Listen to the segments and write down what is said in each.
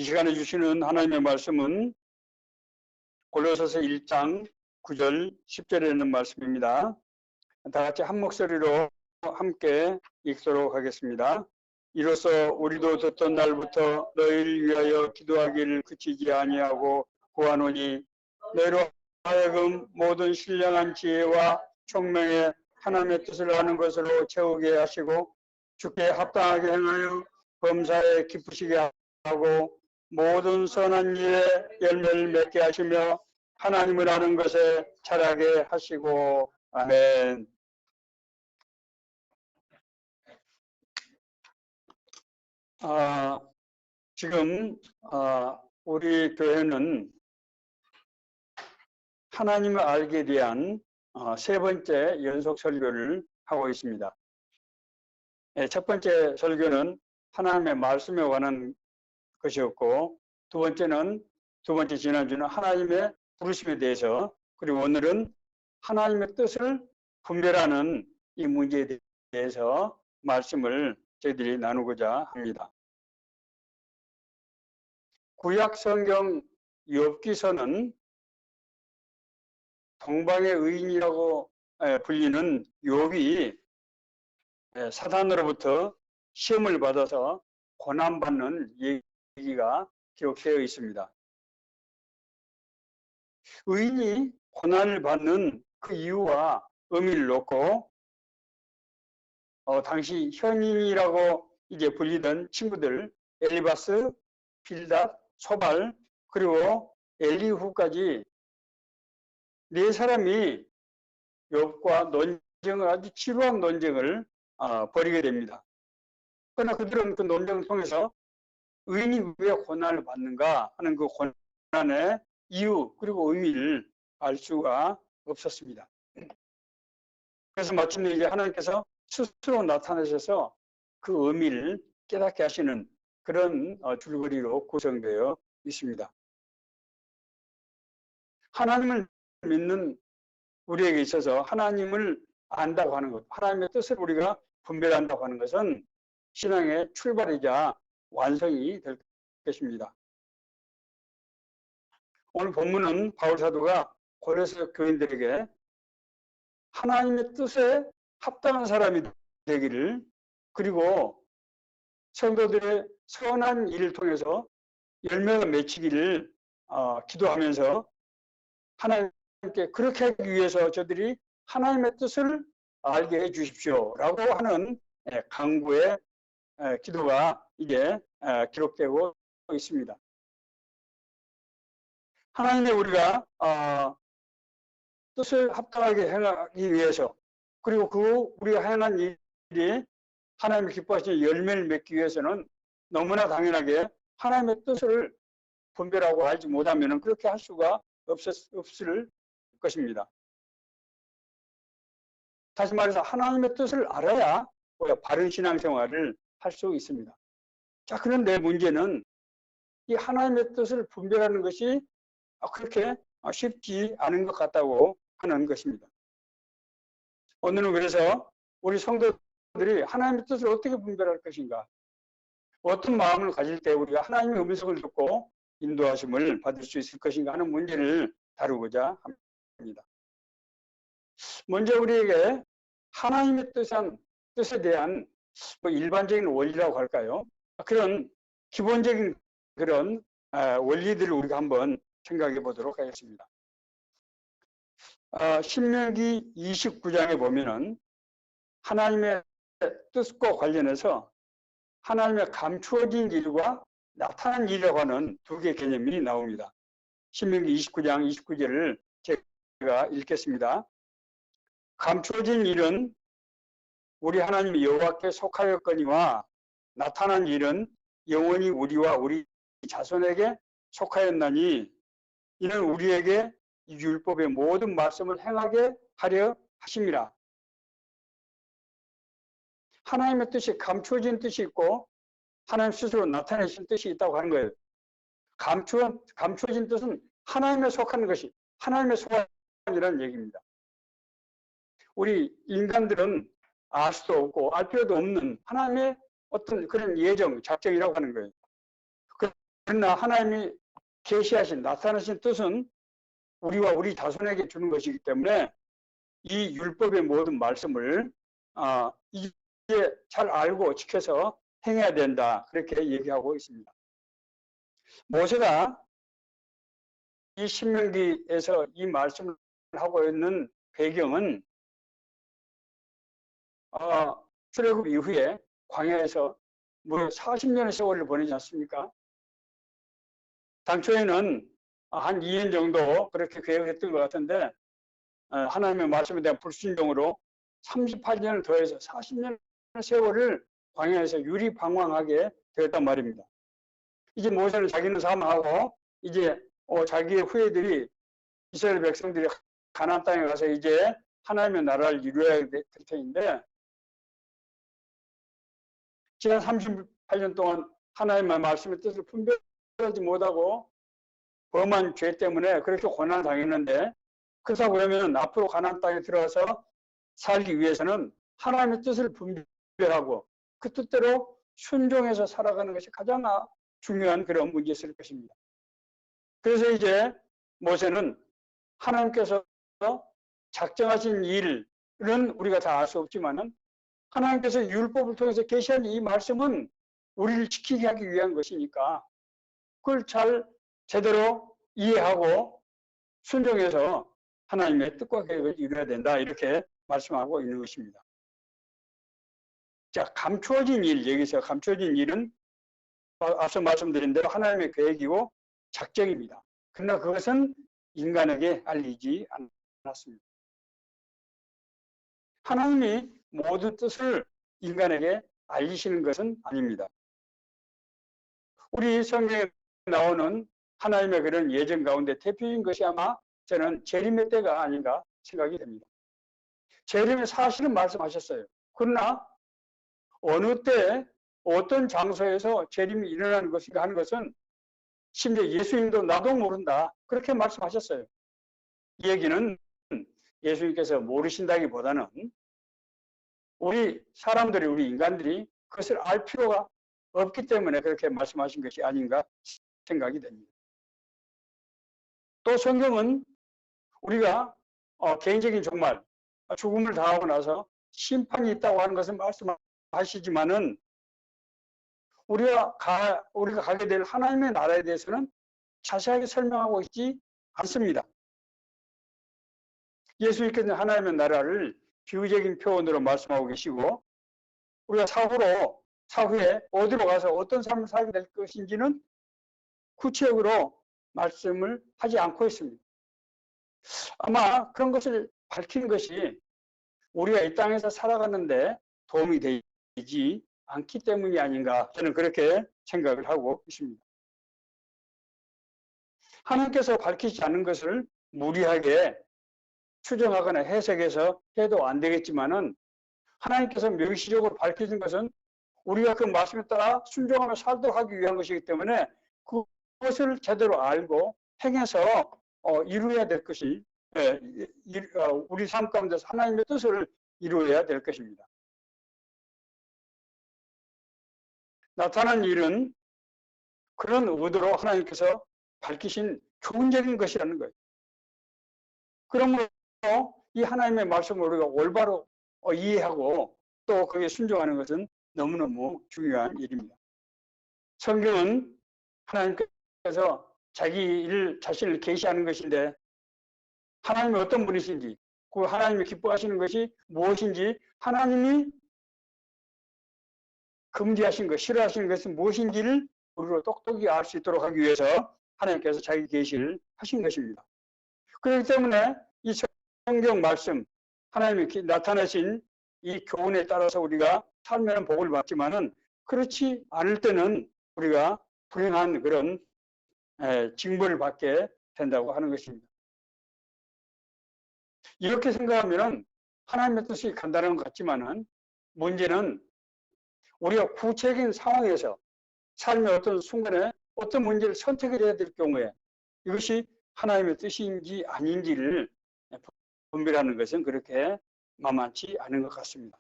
이 시간에 주시는 하나님의 말씀은 골로새서 1장 9절 10절에 있는 말씀입니다. 다 같이 한 목소리로 함께 읽도록 하겠습니다. 이로써 우리도 듣던 날부터 너희를 위하여 기도하기를 그치지 아니하고 구하노니 너희로 하여금 모든 신령한 지혜와 총명에 하나님의 뜻을 아는 것으로 채우게 하시고 주께 합당하게 행하여 범사에 기쁘시게 하고 모든 선한 일에 열매를 맺게 하시며 하나님을 아는 것에 자라게 하시고 아멘. 지금 우리 교회는 하나님을 알게 대한 세 번째 연속 설교를 하고 있습니다. 첫 번째 설교는 하나님의 말씀에 관한 것이었고, 두 번째 지난주는 하나님의 부르심에 대해서, 그리고 오늘은 하나님의 뜻을 분별하는 이 문제에 대해서 말씀을 저희들이 나누고자 합니다. 구약 성경 욥기서는 동방의 의인이라고 불리는 욥이 사단으로부터 시험을 받아서 고난받는 얘기가 기록되어 있습니다. 의인이 고난을 받는 그 이유와 의미를 놓고 당시 현인이라고 이제 불리던 친구들 엘리바스, 빌닷, 소발 그리고 엘리후까지 네 사람이 욥과 논쟁을 아주 지루한 논쟁을 벌이게 됩니다. 그러나 그들은 그 논쟁을 통해서 의인이 왜 고난을 받는가 하는 그 고난의 이유 그리고 의미를 알 수가 없었습니다. 그래서 마침내 이제 하나님께서 스스로 나타나셔서 그 의미를 깨닫게 하시는 그런 줄거리로 구성되어 있습니다. 하나님을 믿는 우리에게 있어서 하나님을 안다고 하는 것, 하나님의 뜻을 우리가 분별한다고 하는 것은 신앙의 출발이자 완성이 될 것입니다. 오늘 본문은 바울 사도가 고린도 교인들에게 하나님의 뜻에 합당한 사람이 되기를, 그리고 성도들의 선한 일을 통해서 열매가 맺히기를 기도하면서 하나님께 그렇게 하기 위해서 저들이 하나님의 뜻을 알게 해 주십시오 라고 하는 간구의 기도가 이제 기록되고 있습니다. 하나님의 우리가 뜻을 합당하게 행하기 위해서, 그리고 우리가 행한 일이 하나님을 기뻐하시는 열매를 맺기 위해서는 너무나 당연하게 하나님의 뜻을 분별하고 알지 못하면 그렇게 할 수가 없을 것입니다. 다시 말해서 하나님의 뜻을 알아야 우리가 바른 신앙생활을 할 수 있습니다. 자, 그런데 문제는 이 하나님의 뜻을 분별하는 것이 그렇게 쉽지 않은 것 같다고 하는 것입니다. 오늘은 그래서 우리 성도들이 하나님의 뜻을 어떻게 분별할 것인가, 어떤 마음을 가질 때 우리가 하나님의 음성을 듣고 인도하심을 받을 수 있을 것인가 하는 문제를 다루고자 합니다. 먼저 우리에게 하나님의 뜻에 대한 일반적인 원리라고 할까요? 그런 기본적인 그런 원리들을 우리가 한번 생각해 보도록 하겠습니다. 신명기 29장에 보면은 하나님의 뜻과 관련해서 하나님의 감추어진 일과 나타난 일이라고 하는 두 개의 개념이 나옵니다. 신명기 29장 29절을 제가 읽겠습니다. 감추어진 일은 우리 하나님 여호와께 속하였거니와 나타난 일은 영원히 우리와 우리 자손에게 속하였나니 이는 우리에게 이 율법의 모든 말씀을 행하게 하려 하심이라. 하나님의 뜻이 감추어진 뜻이 있고 하나님 스스로 나타내신 뜻이 있다고 하는 거예요. 감추어진 뜻은 하나님에 속하는 것이 하나님의 소관이라는 얘기입니다. 우리 인간들은 알 수도 없고 알 필요도 없는 하나님의 어떤 그런 예정, 작정이라고 하는 거예요. 그러나 하나님이 계시하신 나타나신 뜻은 우리와 우리 자손에게 주는 것이기 때문에 이 율법의 모든 말씀을 이제 잘 알고 지켜서 행해야 된다. 그렇게 얘기하고 있습니다. 모세가 이 신명기에서 이 말씀을 하고 있는 배경은 출애굽 이후에 광야에서 무려 40년의 세월을 보내지 않습니까? 당초에는 한 2년 정도 그렇게 계획했던 것 같은데 하나님의 말씀에 대한 불순종으로 38년을 더해서 40년의 세월을 광야에서 유리방황하게 되었단 말입니다. 이제 모세는 자기는 사망하고 이제 자기의 후예들이 이스라엘 백성들이 가나안 땅에 가서 이제 하나님의 나라를 이루어야 될 터인데 지난 38년 동안 하나님의 말씀의 뜻을 분별하지 못하고 범한 죄 때문에 그렇게 고난을 당했는데 그렇다고 하면 앞으로 가나안 땅에 들어가서 살기 위해서는 하나님의 뜻을 분별하고 그 뜻대로 순종해서 살아가는 것이 가장 중요한 그런 문제였을 것입니다. 그래서 이제 모세는 하나님께서 작정하신 일은 우리가 다 알 수 없지만은 하나님께서 율법을 통해서 계시한 이 말씀은 우리를 지키게 하기 위한 것이니까 그걸 잘 제대로 이해하고 순종해서 하나님의 뜻과 계획을 이루어야 된다. 이렇게 말씀하고 있는 것입니다. 자, 감추어진 일, 여기서 감추어진 일은 앞서 말씀드린 대로 하나님의 계획이고 작정입니다. 그러나 그것은 인간에게 알리지 않았습니다. 하나님이 모든 뜻을 인간에게 알리시는 것은 아닙니다. 우리 성경에 나오는 하나님의 그런 예정 가운데 대표적인 것이 아마 저는 재림의 때가 아닌가 생각이 됩니다. 재림의 사실은 말씀하셨어요. 그러나 어느 때 어떤 장소에서 재림이 일어나는 것인가 하는 것은 심지어 예수님도 나도 모른다. 그렇게 말씀하셨어요. 이 얘기는 예수님께서 모르신다기보다는 우리 사람들이, 우리 인간들이 그것을 알 필요가 없기 때문에 그렇게 말씀하신 것이 아닌가 생각이 됩니다. 또 성경은 우리가 개인적인 종말, 죽음을 당하고 나서 심판이 있다고 하는 것은 말씀하시지만은 우리가 가게 될 하나님의 나라에 대해서는 자세하게 설명하고 있지 않습니다. 예수님께서는 하나님의 나라를 비유적인 표현으로 말씀하고 계시고 우리가 사후에 어디로 가서 어떤 삶을 살게 될 것인지는 구체적으로 말씀을 하지 않고 있습니다. 아마 그런 것을 밝히는 것이 우리가 이 땅에서 살아가는데 도움이 되지 않기 때문이 아닌가 저는 그렇게 생각을 하고 있습니다. 하나님께서 밝히지 않은 것을 무리하게 추정하거나 해석해서 해도 안 되겠지만은 하나님께서 명시적으로 밝히신 것은 우리가 그 말씀에 따라 순종하며 살도록 하기 위한 것이기 때문에 그것을 제대로 알고 행해서 이루어야 될 것이 우리 삶 가운데서 하나님의 뜻을 이루어야 될 것입니다. 나타난 일은 그런 의도로 하나님께서 밝히신 교훈적인 것이라는 거예요. 그러므로 이 하나님의 말씀을 우리가 올바로 이해하고 또 그에 순종하는 것은 너무너무 중요한 일입니다. 성경은 하나님께서 자신을 계시하는 것인데 하나님이 어떤 분이신지 그 하나님이 기뻐하시는 것이 무엇인지 하나님이 금지하신 것, 싫어하시는 것은 무엇인지를 우리로 똑똑히 알 수 있도록 하기 위해서 하나님께서 자기 계시를 하신 것입니다. 그렇기 때문에 이 성경 말씀, 하나님이 나타내신 이 교훈에 따라서 우리가 살면 복을 받지만은 그렇지 않을 때는 우리가 불행한 그런 징벌을 받게 된다고 하는 것입니다. 이렇게 생각하면 하나님의 뜻이 간단한 것 같지만은 문제는 우리가 구체적인 상황에서 삶의 어떤 순간에 어떤 문제를 선택을 해야 될 경우에 이것이 하나님의 뜻인지 아닌지를 분별하는 것은 그렇게 만만치 않은 것 같습니다.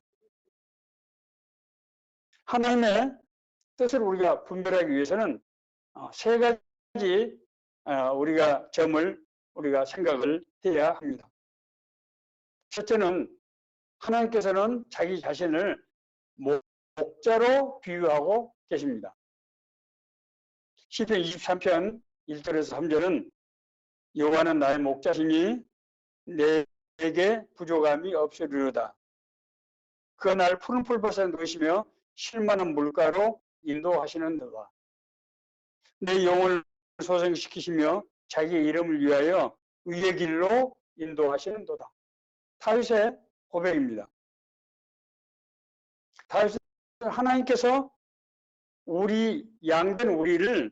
하나님의 뜻을 우리가 분별하기 위해서는 세 가지 우리가 점을 우리가 생각을 해야 합니다. 첫째는 하나님께서는 자기 자신을 목자로 비유하고 계십니다. 시편 23편 1절에서 3절은 여호와는 나의 목자시니 내게 부족함이 없으리로다. 그가 나를 푸른 풀밭에 누우시며 쉴만한 물가로 인도하시는도다. 내 영혼을 소생시키시며 자기의 이름을 위하여 의의 길로 인도하시는도다. 다윗의 고백입니다. 다윗은 하나님께서 우리 양된 우리를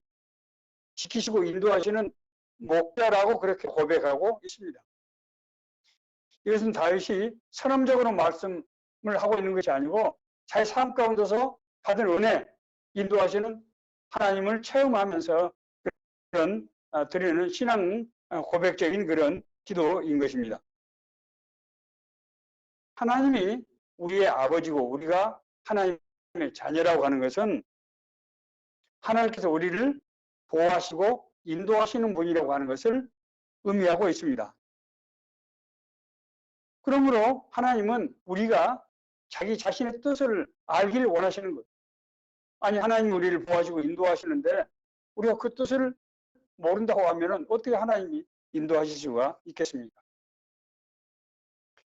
지키시고 인도하시는 목자라고 그렇게 고백하고 있습니다. 이것은 다윗이 선언적으로 말씀을 하고 있는 것이 아니고 자기 삶 가운데서 받은 은혜, 인도하시는 하나님을 체험하면서 그런 드리는 신앙 고백적인 그런 기도인 것입니다. 하나님이 우리의 아버지고 우리가 하나님의 자녀라고 하는 것은 하나님께서 우리를 보호하시고 인도하시는 분이라고 하는 것을 의미하고 있습니다. 그러므로 하나님은 우리가 자기 자신의 뜻을 알기를 원하시는 거예요. 아니, 하나님이 우리를 보호하시고 인도하시는데 우리가 그 뜻을 모른다고 하면 어떻게 하나님이 인도하실 수가 있겠습니까?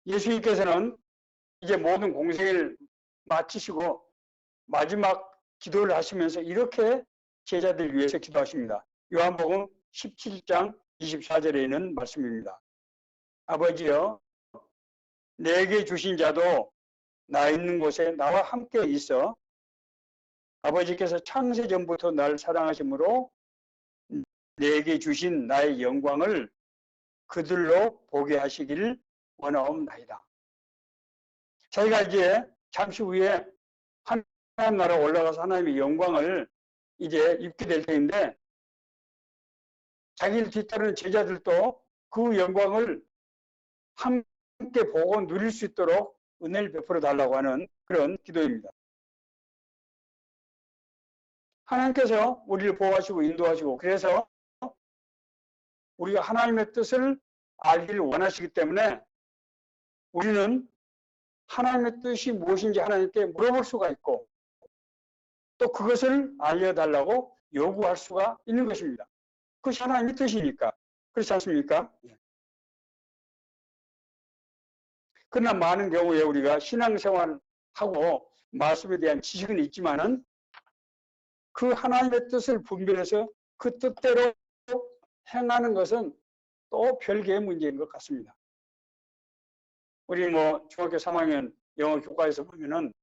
예수님께서는 이제 모든 공생을 마치시고 마지막 기도를 하시면서 이렇게 제자들 위해서 기도하십니다. 요한복음 17장 24절에 있는 말씀입니다. 아버지여, 내게 주신 자도 나 있는 곳에 나와 함께 있어 아버지께서 창세 전부터 날 사랑하심으로 내게 주신 나의 영광을 그들로 보게 하시기를 원하옵나이다. 저희가 이제 잠시 후에 하나님 나라 올라가서 하나님의 영광을 이제 입게 될 텐데 자기를 뒤따르는 제자들도 그 영광을 함께 보고 누릴 수 있도록 은혜를 베풀어 달라고 하는 그런 기도입니다. 하나님께서 우리를 보호하시고 인도하시고 그래서 우리가 하나님의 뜻을 알기를 원하시기 때문에 우리는 하나님의 뜻이 무엇인지 하나님께 물어볼 수가 있고 또 그것을 알려달라고 요구할 수가 있는 것입니다. 그것이 하나님의 뜻이니까. 그렇지 않습니까? 그러나 많은 경우에 우리가 신앙생활하고 말씀에 대한 지식은 있지만은 그 하나님의 뜻을 분별해서 그 뜻대로 행하는 것은 또 별개의 문제인 것 같습니다. 우리 뭐 중학교 3학년 영어 교과에서 보면은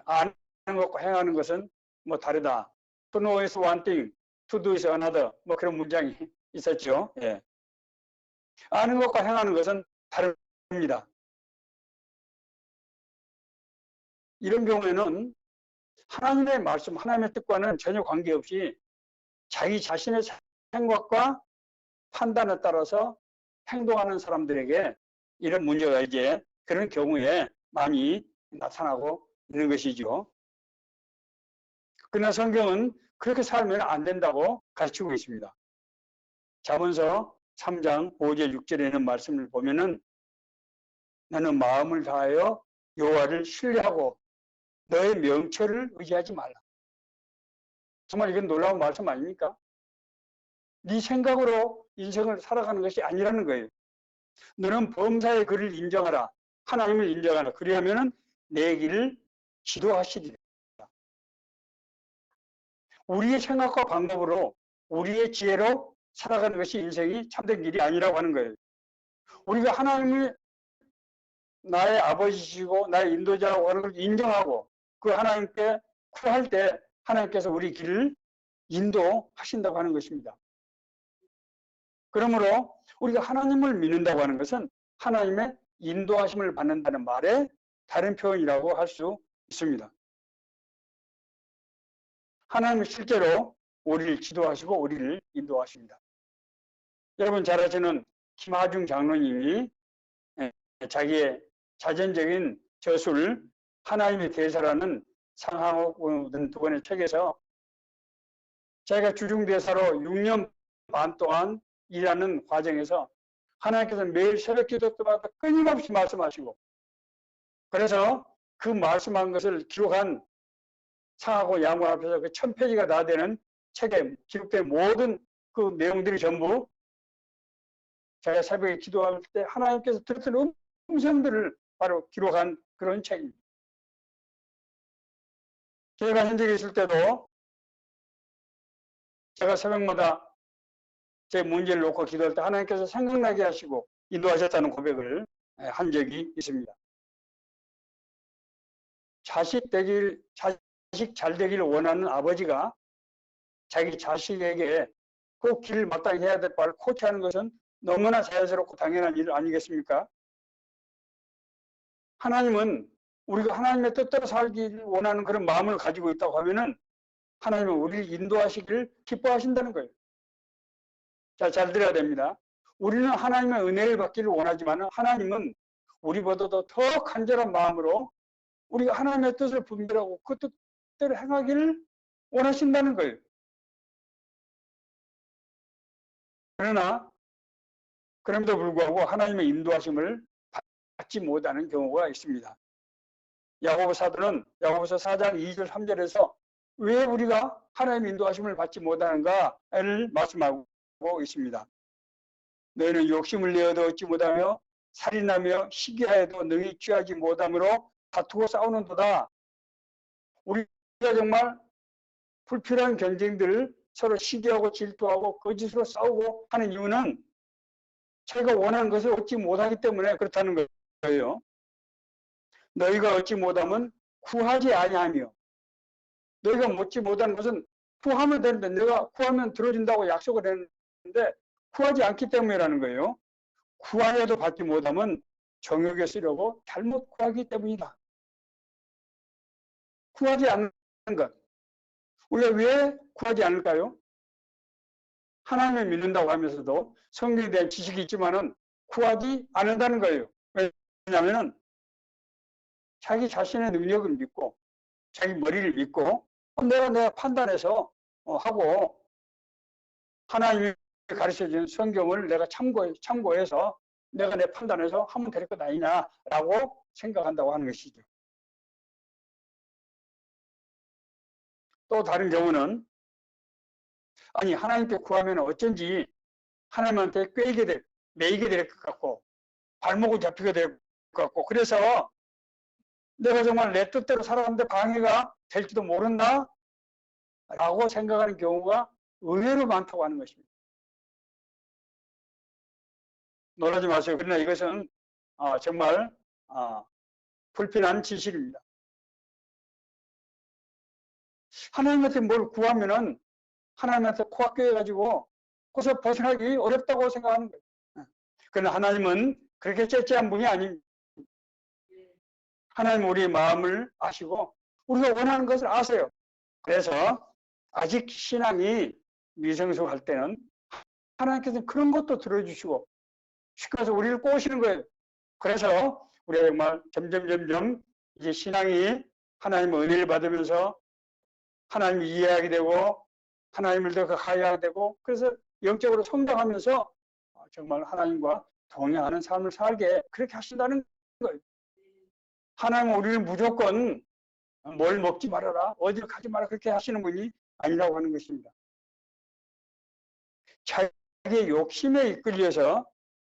아는 것과 행하는 것은 뭐 다르다. To know is one thing, to do is another. 뭐 그런 문장이 있었죠. 예. 아는 것과 행하는 것은 다릅니다. 이런 경우에는 하나님의 말씀, 하나님의 뜻과는 전혀 관계없이 자기 자신의 생각과 판단에 따라서 행동하는 사람들에게 이런 문제가 이제 그런 경우에 많이 나타나고 있는 것이죠. 그러나 성경은 그렇게 살면 안 된다고 가르치고 있습니다. 잠언서 3장 5절 6절에 있는 말씀을 보면은 너는 마음을 다하여 여호와를 신뢰하고 너의 명철을 의지하지 말라. 정말 이건 놀라운 말씀 아닙니까? 네 생각으로 인생을 살아가는 것이 아니라는 거예요. 너는 범사의 그를 인정하라. 하나님을 인정하라. 그리하면은 내 길을 지도하시리라. 우리의 생각과 방법으로 우리의 지혜로 살아가는 것이 인생이 참된 길이 아니라고 하는 거예요. 우리가 하나님을 나의 아버지시고 나의 인도자라고 하는 걸 인정하고 그 하나님께 구할 때 하나님께서 우리 길을 인도하신다고 하는 것입니다. 그러므로 우리가 하나님을 믿는다고 하는 것은 하나님의 인도하심을 받는다는 말의 다른 표현이라고 할 수 있습니다. 하나님은 실제로 우리를 지도하시고 우리를 인도하십니다. 여러분 잘 아시는 김하중 장로님이 자기의 자전적인 저술 하나님의 대사라는 상하고 두 권의 책에서 자기가 주중대사로 6년 반 동안 일하는 과정에서 하나님께서 매일 새벽 기도 때마다 끊임없이 말씀하시고, 그래서 그 말씀한 것을 기록한 상하고 양문 앞에서 그 1000페이지가 다 되는 책에 기록된 모든 그 내용들이 전부 제가 새벽에 기도할 때 하나님께서 들었던 음성들을 바로 기록한 그런 책입니다. 제가 현직에 있을 때도 제가 새벽마다 제 문제를 놓고 기도할 때 하나님께서 생각나게 하시고 인도하셨다는 고백을 한 적이 있습니다. 자식 잘 되기를 원하는 아버지가 자기 자식에게 꼭 길을 마땅히 해야 될 바를 코치하는 것은 너무나 자연스럽고 당연한 일 아니겠습니까? 하나님은 우리가 하나님의 뜻대로 살기를 원하는 그런 마음을 가지고 있다고 하면은 하나님은 우리를 인도하시기를 기뻐하신다는 거예요. 자, 잘 들어야 됩니다. 우리는 하나님의 은혜를 받기를 원하지만 하나님은 우리보다도 더 간절한 마음으로 우리가 하나님의 뜻을 분별하고 그 뜻대로 행하기를 원하신다는 거예요. 그러나 그럼에도 불구하고 하나님의 인도하심을 받지 못하는 경우가 있습니다. 야고보 사도는 야고보서 4장 2절 3절에서 왜 우리가 하나님의 인도하심을 받지 못하는가를 말씀하고 있습니다. 너희는 욕심을 내어도 얻지 못하며 살인하며 시기하여도 능히 취하지 못함으로 다투고 싸우는도다. 우리가 정말 불필요한 경쟁들을 서로 시기하고 질투하고 거짓으로 싸우고 하는 이유는 자기가 원하는 것을 얻지 못하기 때문에 그렇다는 거예요. 너희가 얻지 못하면 구하지 아니하며, 너희가 얻지 못하는 것은 구하면 되는데 내가 구하면 들어준다고 약속을 했는데 구하지 않기 때문이라는 거예요. 구하여도 받지 못하면 정욕에 쓰려고 잘못 구하기 때문이다. 구하지 않는 것. 우리가 왜 구하지 않을까요? 하나님을 믿는다고 하면서도 성경에 대한 지식이 있지만은 구하지 않는다는 거예요. 왜냐하면 자기 자신의 능력을 믿고 자기 머리를 믿고 내가 판단해서 하고 하나님이 가르쳐준 성경을 내가 참고해서 내가 내 판단해서 하면 될 것 아니냐라고 생각한다고 하는 것이죠. 또 다른 경우는 아니 하나님께 구하면 어쩐지 하나님한테 매이게 될 것 같고 발목을 잡히게 될 것 같고 그래서 내가 정말 내 뜻대로 살았는데 방해가 될지도 모른다 라고 생각하는 경우가 의외로 많다고 하는 것입니다. 놀라지 마세요. 그러나 이것은 정말 불필요한 진실입니다. 하나님한테 뭘 구하면은 하나님한테 코앞겨가지고 거기서 벗어나기 어렵다고 생각하는 거예요. 그러나 하나님은 그렇게 째째한 분이 아닙니다. 하나님은 우리의 마음을 아시고 우리가 원하는 것을 아세요. 그래서 아직 신앙이 미성숙할 때는 하나님께서는 그런 것도 들어주시고 쉽게 해서 우리를 꼬시는 거예요. 그래서 우리가 정말 점점 이제 신앙이 하나님의 은혜를 받으면서 하나님을 이해하게 되고 하나님을 더 가까이 하게 되고 그래서 영적으로 성장하면서 정말 하나님과 동행하는 삶을 살게 그렇게 하신다는 거예요. 하나님은 우리를 무조건 뭘 먹지 말아라, 어디를 가지 마라 그렇게 하시는 분이 아니라고 하는 것입니다. 자기의 욕심에 이끌려서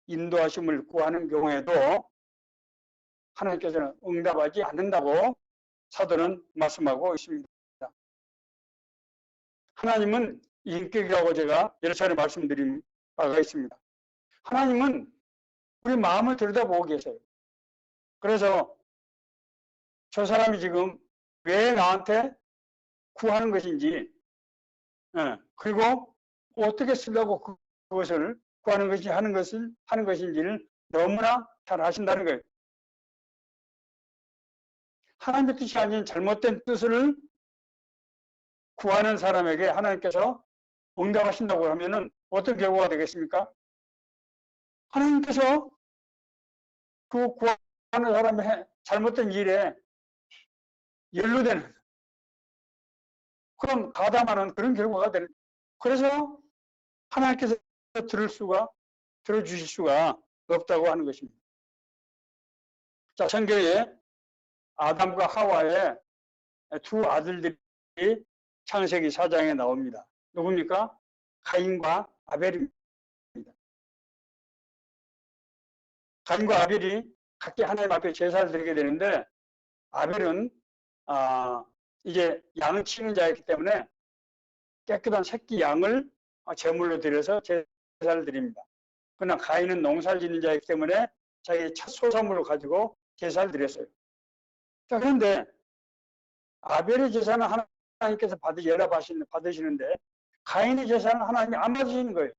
인도하심을 구하는 경우에도 하나님께서는 응답하지 않는다고 사도는 말씀하고 있습니다. 하나님은 인격이라고 제가 여러 차례 말씀드린 바가 있습니다. 하나님은 우리 마음을 들여다보고 계세요. 그래서 저 사람이 지금 왜 나한테 구하는 것인지 그리고 어떻게 쓰려고 그것을 구하는 것이 하는 것인지를 너무나 잘 아신다는 거예요. 하나님의 뜻이 아닌 잘못된 뜻을 구하는 사람에게 하나님께서 응답하신다고 하면은 어떤 결과가 되겠습니까? 하나님께서 그 구하는 사람의 잘못된 일에 연루되는 그런 가담하는 그런 결과가 그래서 하나님께서 들어주실 수가 없다고 하는 것입니다. 자, 성경에 아담과 하와의 두 아들들이 창세기 4장에 나옵니다. 누굽니까? 가인과 아벨입니다. 가인과 아벨이 각기 하나님 앞에 제사를 드리게 되는데, 아벨은 이제 양을 치는 자였기 때문에 깨끗한 새끼 양을 제물로 드려서 제사를 드립니다. 그러나 가인은 농사를 짓는 자이기 때문에 자기 첫 소산물을 가지고 제사를 드렸어요. 자, 그런데 아벨의 제사는 하나님께서 받으시는데 가인의 제사는 하나님이 안 받으시는 거예요.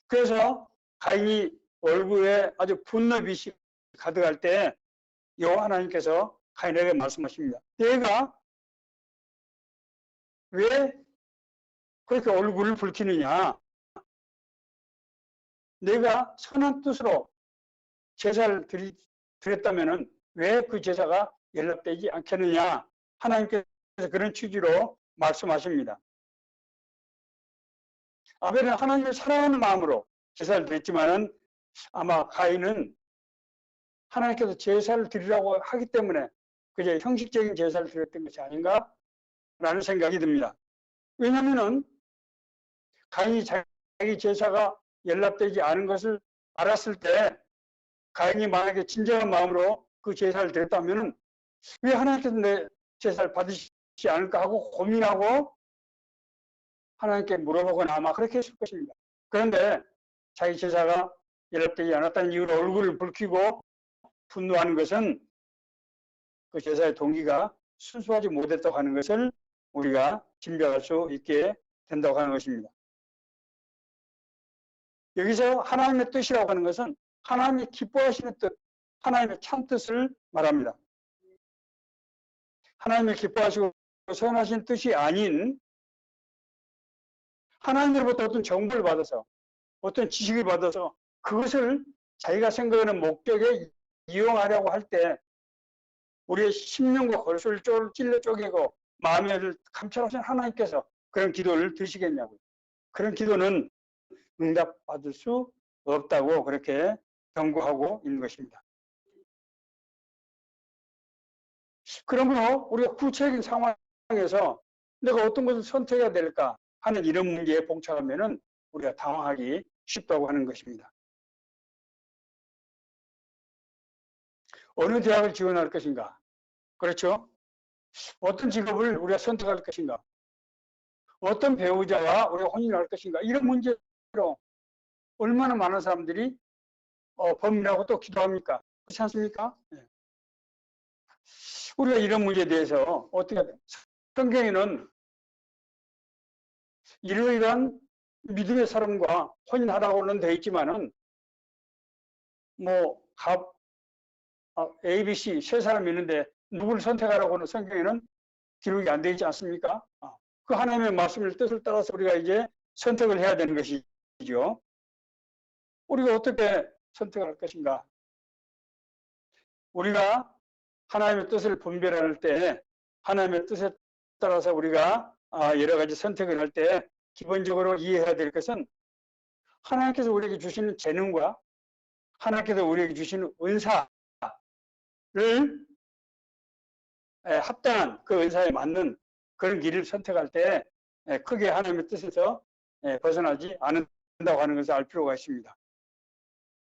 그래서 가인이 얼굴에 아주 분노빛이 가득할 때 여호와 하나님께서 가인에게 말씀하십니다. 내가 왜 그렇게 얼굴을 붉히느냐? 내가 선한 뜻으로 제사를 드렸다면 왜 그 제사가 연락되지 않겠느냐? 하나님께서 그런 취지로 말씀하십니다. 아벨은 하나님을 사랑하는 마음으로 제사를 드렸지만은 아마 가인은 하나님께서 제사를 드리라고 하기 때문에 그저 형식적인 제사를 드렸던 것이 아닌가라는 생각이 듭니다. 왜냐하면은 가인이 자기 제사가 연락되지 않은 것을 알았을 때 가인이 만약에 진정한 마음으로 그 제사를 드렸다면 왜 하나님께서 내 제사를 받으시지 않을까 하고 고민하고 하나님께 물어보거나 아마 그렇게 했을 것입니다. 그런데 자기 제사가 연락되지 않았다는 이유로 얼굴을 붉히고 분노하는 것은 그 제사의 동기가 순수하지 못했다고 하는 것을 우리가 짐작할 수 있게 된다고 하는 것입니다. 여기서 하나님의 뜻이라고 하는 것은 하나님이 기뻐하시는 뜻, 하나님의 참 뜻을 말합니다. 하나님이 기뻐하시고 선하신 뜻이 아닌 하나님으로부터 어떤 정보를 받아서 어떤 지식을 받아서 그것을 자기가 생각하는 목적에 이용하려고 할 때 우리의 심령과 골수를 찔러 쪼개고 마음을 감찰하신 하나님께서 그런 기도를 드시겠냐고요. 그런 기도는 응답받을 수 없다고 그렇게 경고하고 있는 것입니다. 그러므로 우리가 구체적인 상황에서 내가 어떤 것을 선택해야 될까 하는 이런 문제에 봉착하면은 우리가 당황하기 쉽다고 하는 것입니다. 어느 대학을 지원할 것인가? 그렇죠? 어떤 직업을 우리가 선택할 것인가? 어떤 배우자와 우리가 혼인할 것인가? 이런 문제로 얼마나 많은 사람들이 범인하고 또 기도합니까? 그렇지 않습니까? 네. 우리가 이런 문제에 대해서 어떻게 성경에는 이러이러한 믿음의 사람과 혼인하라고는 되어 있지만은 뭐 A, B, C 세 사람이 있는데 누구를 선택하라고는 성경에는 기록이 안 되어 있지 않습니까? 그 하나님의 말씀을 뜻을 따라서 우리가 이제 선택을 해야 되는 것이죠. 우리가 어떻게 선택할 것인가? 우리가 하나님의 뜻을 분별할 때 하나님의 뜻에 따라서 우리가 여러 가지 선택을 할 때 기본적으로 이해해야 될 것은 하나님께서 우리에게 주시는 재능과 하나님께서 우리에게 주시는 은사를 합당한 그 은사에 맞는 그런 길을 선택할 때 크게 하나님의 뜻에서 벗어나지 않는다고 하는 것을 알 필요가 있습니다.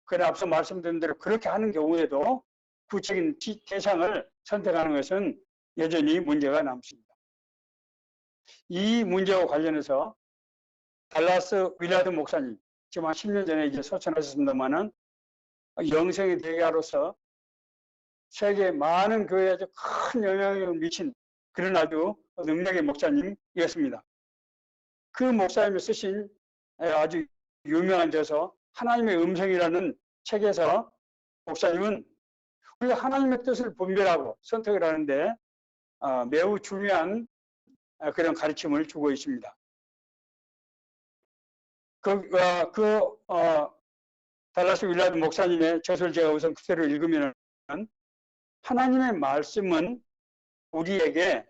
그러나 앞서 말씀드린 대로 그렇게 하는 경우에도 구체적인 대상을 선택하는 것은 여전히 문제가 남습니다. 이 문제와 관련해서 달라스 윌라드 목사님, 지금 한 10년 전에 이제 소천하셨습니다만은 영성의 대가로서 세계 많은 교회에 아주 큰 영향력을 미친 그런 아주 능력의 목사님이었습니다. 그 목사님이 쓰신 아주 유명한 저서 하나님의 음성이라는 책에서 목사님은 우리가 하나님의 뜻을 분별하고 선택을 하는데 매우 중요한 그런 가르침을 주고 있습니다. 달라스 윌라드 목사님의 저서를 제가 우선 그대로 읽으면 하나님의 말씀은 우리에게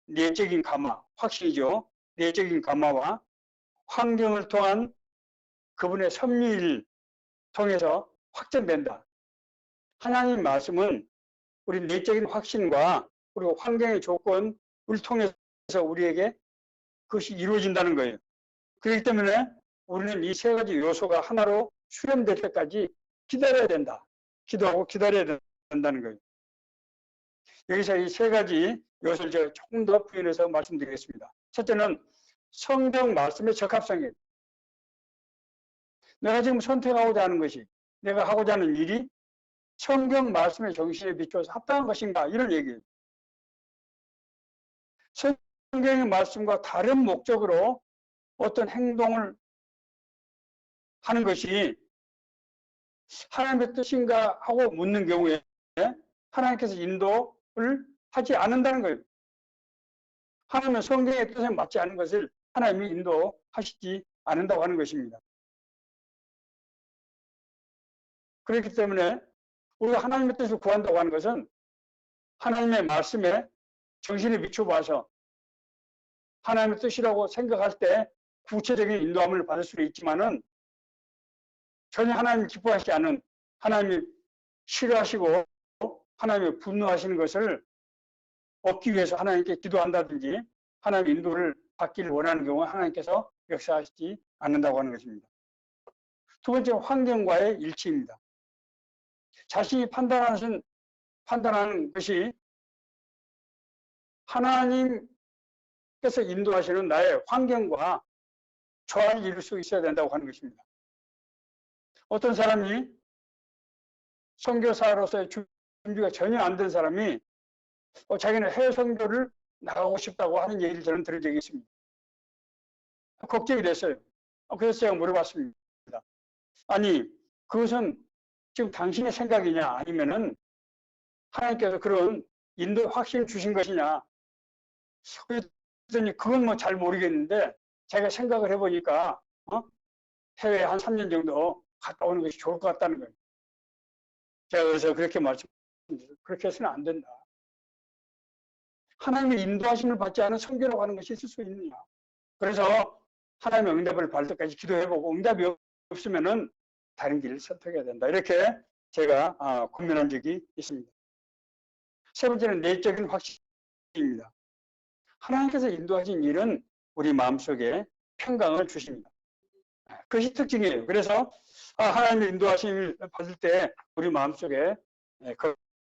내적인 감화, 확신이죠. 내적인 감화와 환경을 통한 그분의 섭리를 통해서 확정된다. 하나님 말씀은 우리 내적인 확신과 그리고 환경의 조건을 통해서 우리에게 그것이 이루어진다는 거예요. 그렇기 때문에 우리는 이 세 가지 요소가 하나로 수렴될 때까지 기다려야 된다. 기도하고 기다려야 된다는 거예요. 여기서 이 세 가지 요소를 제가 조금 더 부연해서 말씀드리겠습니다. 첫째는 성경 말씀의 적합성이에요. 내가 지금 선택하고자 하는 것이, 내가 하고자 하는 일이 성경 말씀의 정신에 비춰서 합당한 것인가, 이런 얘기예요. 성경의 말씀과 다른 목적으로 어떤 행동을 하는 것이 하나님의 뜻인가 하고 묻는 경우에 하나님께서 인도를 하지 않는다는 거예요. 하나님은 성경의 뜻에 맞지 않은 것을 하나님이 인도하시지 않는다고 하는 것입니다. 그렇기 때문에 우리가 하나님의 뜻을 구한다고 하는 것은 하나님의 말씀에 정신을 비춰봐서 하나님의 뜻이라고 생각할 때 구체적인 인도함을 받을 수도 있지만은 전혀 하나님이 기뻐하시지 않은, 하나님이 싫어하시고 하나님이 분노하시는 것을 얻기 위해서 하나님께 기도한다든지 하나님의 인도를 받기를 원하는 경우에 하나님께서 역사하시지 않는다고 하는 것입니다. 두 번째, 환경과의 일치입니다. 자신이 판단하는 것이 하나님께서 인도하시는 나의 환경과 조화를 이룰 수 있어야 된다고 하는 것입니다. 어떤 사람이 선교사로서의 준비가 전혀 안 된 사람이 자기는 해외 선교를 나가고 싶다고 하는 얘기를 저는 들은 적이 있습니다. 걱정이 됐어요. 그래서 제가 물어봤습니다. 아니, 그것은 지금 당신의 생각이냐, 아니면은 하나님께서 그런 인도 확신을 주신 것이냐. 그랬더니 그건 뭐 잘 모르겠는데 제가 생각을 해보니까 해외에 한 3년 정도 갔다 오는 것이 좋을 것 같다는 거예요. 제가 그래서 그렇게 말씀드렸어요. 그렇게 해서는 안 된다. 하나님의 인도하심을 받지 않은 선교라고 하는 것이 있을 수 있느냐. 그래서 하나님의 응답을 받을 때까지 기도해보고 응답이 없으면은 다른 길을 선택해야 된다. 이렇게 제가 고민한 적이 있습니다. 세 번째는 내적인 확신입니다. 하나님께서 인도하신 일은 우리 마음속에 평강을 주십니다. 그것이 특징이에요. 그래서 하나님의 인도하심을 받을 때 우리 마음속에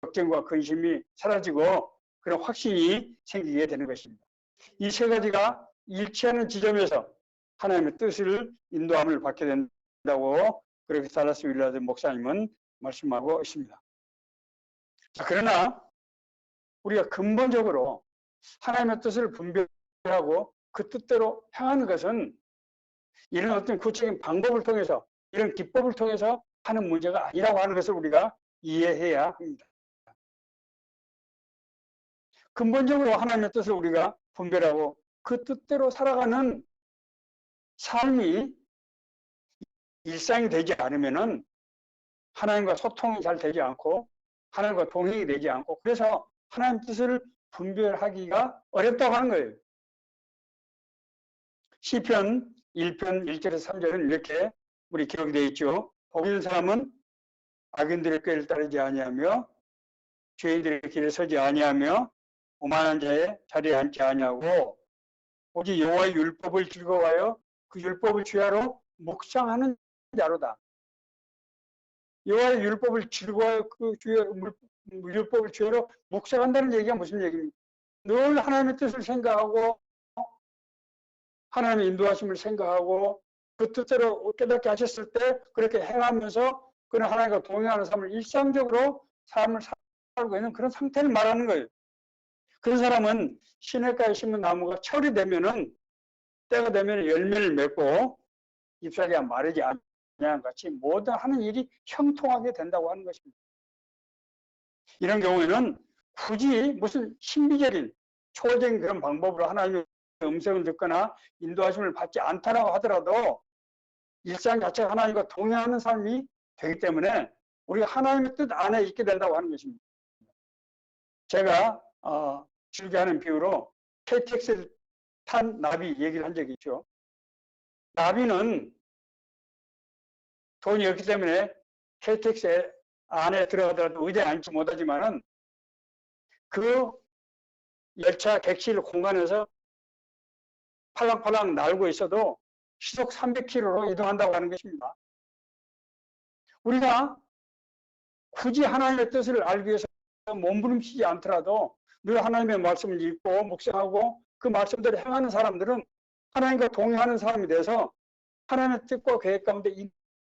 걱정과 근심이 사라지고 그런 확신이 생기게 되는 것입니다. 이 세 가지가 일치하는 지점에서 하나님의 뜻을 인도함을 받게 된다고 그렇게 달라스 윌라드 목사님은 말씀하고 있습니다. 자, 그러나 우리가 근본적으로 하나님의 뜻을 분별하고 그 뜻대로 행하는 것은 이런 어떤 구체적인 방법을 통해서, 이런 기법을 통해서 하는 문제가 아니라고 하는 것을 우리가 이해해야 합니다. 근본적으로 하나님의 뜻을 우리가 분별하고 그 뜻대로 살아가는 삶이 일상이 되지 않으면은 하나님과 소통이 잘 되지 않고 하나님과 동행이 되지 않고, 그래서 하나님 뜻을 분별하기가 어렵다고 하는 거예요. 시편 1편 1절에서 3절은 이렇게 우리 기록이 되어 있죠. 복 있는 사람은 악인들의 꾀를 따르지 아니하며 죄인들의 길에 서지 아니하며 오만한 자의 자리에 앉지 아니하고 오직 여호와의 율법을 즐거워하여 그 율법을 주야로 묵상하는 자로다. 여호와의 율법을 즐거워하여 그 율법을 주야로 묵상한다는 얘기가 무슨 얘기입니까? 늘 하나님의 뜻을 생각하고 하나님의 인도하심을 생각하고 그 뜻대로 깨닫게 하셨을 때 그렇게 행하면서 그런 하나님과 동행하는 삶을 일상적으로 삶을 살고 있는 그런 상태를 말하는 거예요. 그런 사람은 시냇가에 심은 나무가 철이 되면은, 때가 되면 열매를 맺고 잎사귀가 마르지 않냐는 같이 모든 하는 일이 형통하게 된다고 하는 것입니다. 이런 경우에는 굳이 무슨 신비적인 초적인 그런 방법으로 하나님의 음성을 듣거나 인도하심을 받지 않다라고 하더라도 일상 자체가 하나님과 동행하는 삶이 되기 때문에 우리가 하나님의 뜻 안에 있게 된다고 하는 것입니다. 제가 즐겨하는 비유로 KTX를 스탄 나비 얘기를 한 적이 있죠. 나비는 돈이 없기 때문에 KTX 안에 들어가더라도 의자에 앉지 못하지만은 그 열차 객실 공간에서 팔랑팔랑 날고 있어도 시속 300km로 이동한다고 하는 것입니다. 우리가 굳이 하나님의 뜻을 알기 위해서 몸부림치지 않더라도 늘 하나님의 말씀을 읽고 묵상하고 그 말씀대로 행하는 사람들은 하나님과 동행하는 사람이 돼서 하나님의 뜻과 계획 가운데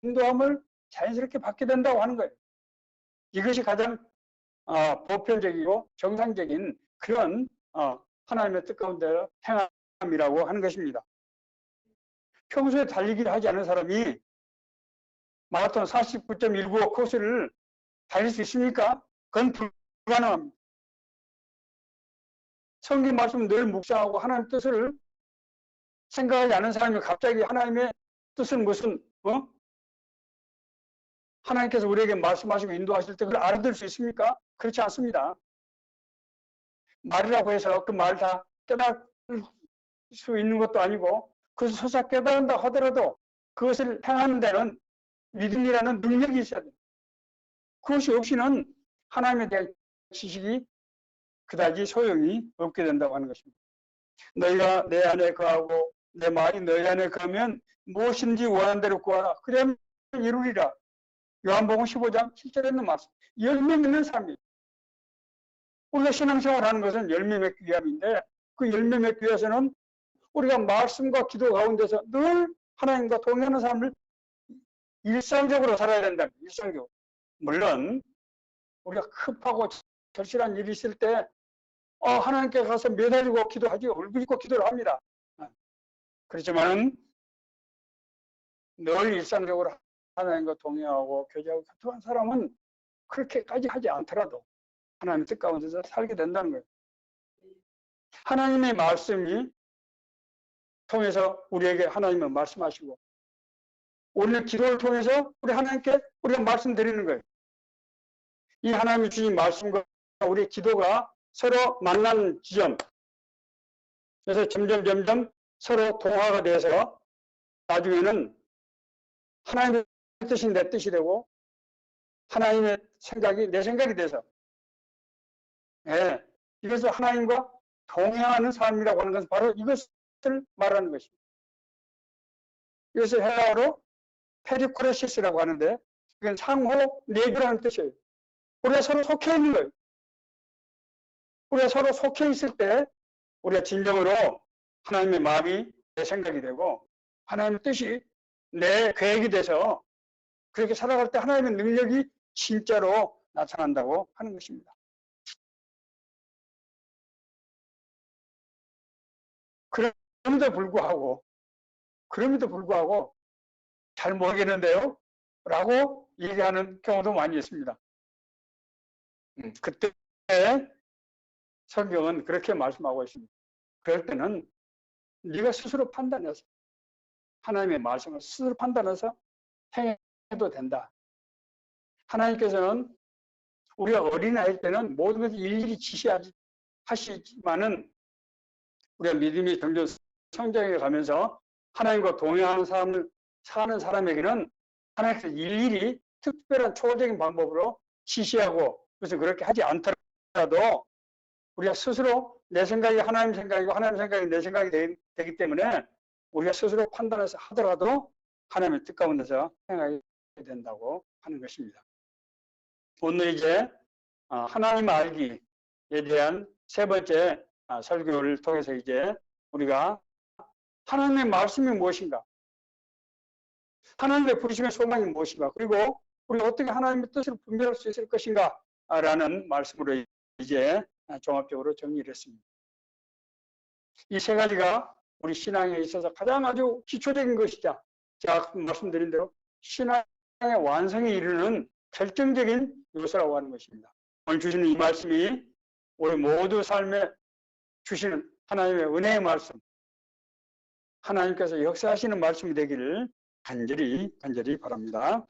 인도함을 자연스럽게 받게 된다고 하는 거예요. 이것이 가장 보편적이고 정상적인 그런 하나님의 뜻 가운데 행함이라고 하는 것입니다. 평소에 달리기를 하지 않은 사람이 마라톤 49.195 코스를 달릴 수 있습니까? 그건 불가능합니다. 성경 말씀 늘 묵상하고 하나님의 뜻을 생각하지 않은 사람이 갑자기 하나님의 뜻은 무슨 하나님께서 우리에게 말씀하시고 인도하실 때 그걸 알아들을 수 있습니까? 그렇지 않습니다. 말이라고 해서 그 말 다 깨달을 수 있는 것도 아니고 그것을 설사 깨달은다 하더라도 그것을 행하는 데는 믿음이라는 능력이 있어야 돼요. 그것이 없이는 하나님에 대한 지식이 그다지 소용이 없게 된다고 하는 것입니다. 너희가 내 안에 거하고 내 말이 너희 안에 거하면 무엇인지 원하는 대로 구하라. 그러면 이루리라. 요한복음 15장 7절에 있는 말씀. 열매 맺는 삶이에요. 우리가 신앙생활 하는 것은 열매 맺기 위함인데 그 열매 맺기 위해서는 우리가 말씀과 기도 가운데서 늘 하나님과 동행하는 삶을 일상적으로 살아야 된다. 일상적으로. 물론 우리가 급하고 절실한 일이 있을 때 하나님께 가서 매달리고 기도하지 얼굴 짚고 기도를 합니다. 그렇지만 늘 일상적으로 하나님과 동행하고 교제하고 교통한 사람은 그렇게까지 하지 않더라도 하나님의 뜻 가운데서 살게 된다는 거예요. 하나님의 말씀이 통해서 우리에게 하나님은 말씀하시고 오늘 기도를 통해서 우리 하나님께 우리가 말씀드리는 거예요. 이 하나님이 주신 말씀과 우리의 기도가 서로 만나는 지점, 그래서 점점 서로 동화가 돼서 나중에는 하나님의 뜻이 내 뜻이 되고 하나님의 생각이 내 생각이 돼서 이것을 하나님과 동행하는 삶이라고 하는 것은 바로 이것을 말하는 것입니다. 이것을 헬라어로 페리코레시스라고 하는데 이건 상호 내교라는 뜻이에요. 우리가 서로 속해 있는 거예요. 우리가 서로 속해 있을 때 우리가 진정으로 하나님의 마음이 내 생각이 되고 하나님의 뜻이 내 계획이 돼서 그렇게 살아갈 때 하나님의 능력이 진짜로 나타난다고 하는 것입니다. 그럼에도 불구하고 잘 모르겠는데요? 라고 얘기하는 경우도 많이 있습니다. 그때 성경은 그렇게 말씀하고 있습니다. 그럴 때는 네가 스스로 판단해서 하나님의 말씀을 스스로 판단해서 행해도 된다. 하나님께서는 우리가 어린아이일 때는 모든 것을 일일이 지시하시지만은 우리가 믿음이 점점 성장해 가면서 하나님과 동행하는 삶을 사는 사람에게는 하나님께서 일일이 특별한 초월적인 방법으로 지시하고 그래서 그렇게 하지 않더라도 우리가 스스로 내 생각이 하나님 생각이고 하나님 생각이 내 생각이 되기 때문에 우리가 스스로 판단해서 하더라도 하나님의 뜻 가운데서 행하게 된다고 하는 것입니다. 오늘 이제 하나님 알기에 대한 세 번째 설교를 통해서 이제 우리가 하나님의 말씀이 무엇인가, 하나님의 부르심의 소망이 무엇인가, 그리고 우리가 어떻게 하나님의 뜻을 분별할 수 있을 것인가 라는 말씀으로 이제 종합적으로 정리를 했습니다. 이 세 가지가 우리 신앙에 있어서 가장 아주 기초적인 것이자 제가 말씀드린 대로 신앙의 완성에 이르는 결정적인 요소라고 하는 것입니다. 오늘 주시는 이 말씀이 우리 모두 삶에 주시는 하나님의 은혜의 말씀, 하나님께서 역사하시는 말씀이 되기를 간절히 바랍니다.